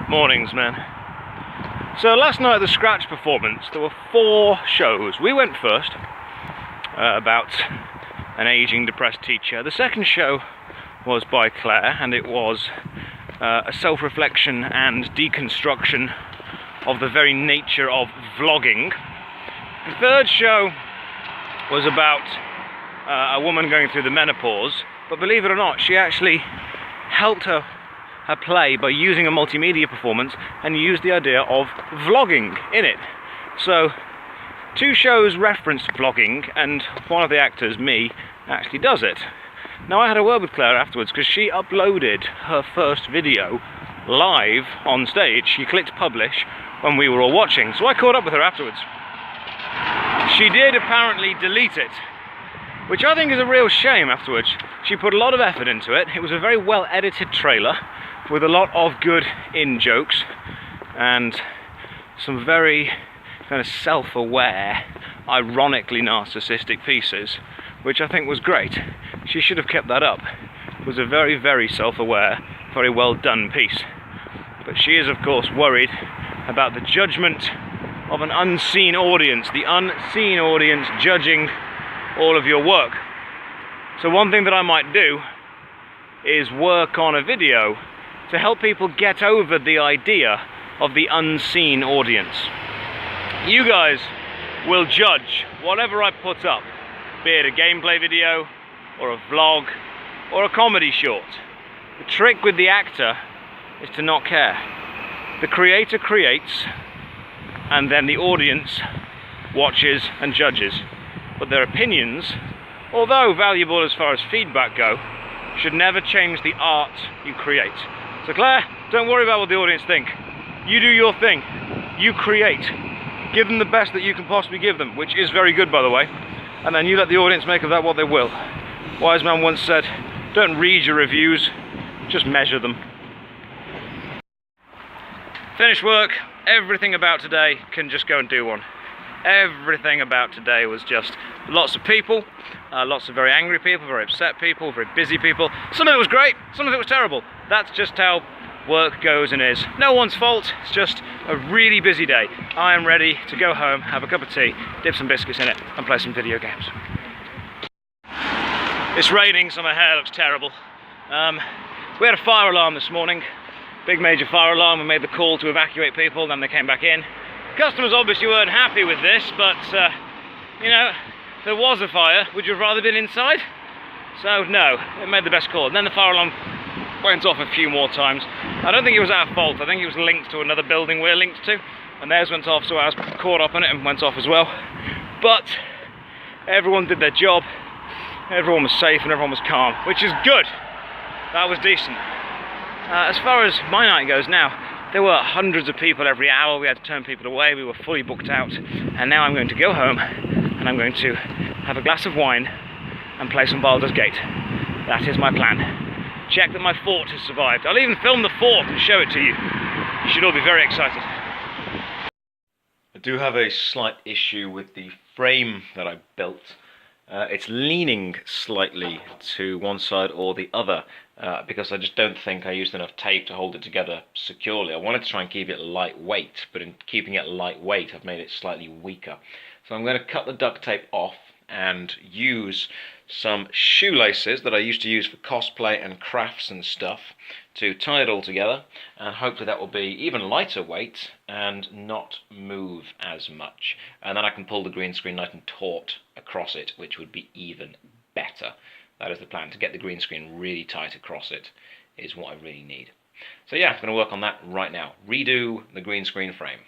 Mornings, man. So last night at the Scratch performance, there were 4 shows. We went first, about an aging, depressed teacher. The second show was by Claire, and it was a self-reflection and deconstruction of the very nature of vlogging. The third show was about a woman going through the menopause, but believe it or not, she actually helped her play by using a multimedia performance and used the idea of vlogging in it. So 2 shows referenced vlogging, and one of the actors, me, actually does it. Now I had a word with Claire afterwards because she uploaded her first video live on stage. She clicked publish when we were all watching, so I caught up with her afterwards. She did apparently delete it, which I think is a real shame afterwards. She put a lot of effort into it. It was a very well edited trailer with a lot of good in-jokes and some very kind of self-aware, ironically narcissistic pieces, which I think was great. She should have kept that up. It was a very, very self-aware, very well done piece. But she is, of course, worried about the judgment of an unseen audience, the unseen audience judging all of your work. So one thing that I might do is work on a video to help people get over the idea of the unseen audience. You guys will judge whatever I put up, be it a gameplay video, or a vlog, or a comedy short. The trick with the actor is to not care. The creator creates, and then the audience watches and judges. But their opinions, although valuable as far as feedback go, should never change the art you create. So Claire, don't worry about what the audience think. You do your thing. You create. Give them the best that you can possibly give them, which is very good, by the way. And then you let the audience make of that what they will. Wise man once said, don't read your reviews, just measure them. Finished work. Everything about today can just go and do one. Everything about today was just lots of people, lots of very angry people, very upset people, very busy people. Some of it was great, some of it was terrible. That's just how work goes and is. No one's fault, it's just a really busy day. I am ready to go home, have a cup of tea, dip some biscuits in it, and play some video games. It's raining, so my hair looks terrible. We had a fire alarm this morning, big major fire alarm. We made the call to evacuate people, then they came back in. Customers obviously weren't happy with this, but you know, if there was a fire, would you have rather been inside? So no, it made the best call. And then the fire alarm went off a few more times. I don't think it was our fault. I think it was linked to another building we're linked to, and theirs went off, so I was caught up in it and went off as well. But everyone did their job, everyone was safe and everyone was calm, which is good. That was decent. As far as my night goes now, there were hundreds of people every hour. We had to turn people away. We were fully booked out. And now I'm going to go home and I'm going to have a glass of wine and play some Baldur's Gate. That is my plan. Check that my fort has survived. I'll even film the fort and show it to you. You should all be very excited. I do have a slight issue with the frame that I built. It's leaning slightly to one side or the other because I just don't think I used enough tape to hold it together securely. I wanted to try and keep it lightweight, but in keeping it lightweight I've made it slightly weaker. So I'm going to cut the duct tape off and use some shoelaces that I used to use for cosplay and crafts and stuff to tie it all together, and hopefully that will be even lighter weight and not move as much. And then I can pull the green screen nice and taut across it, which would be even better. That is the plan, to get the green screen really tight across it is what I really need. So yeah, I'm going to work on that right now. Redo the green screen frame.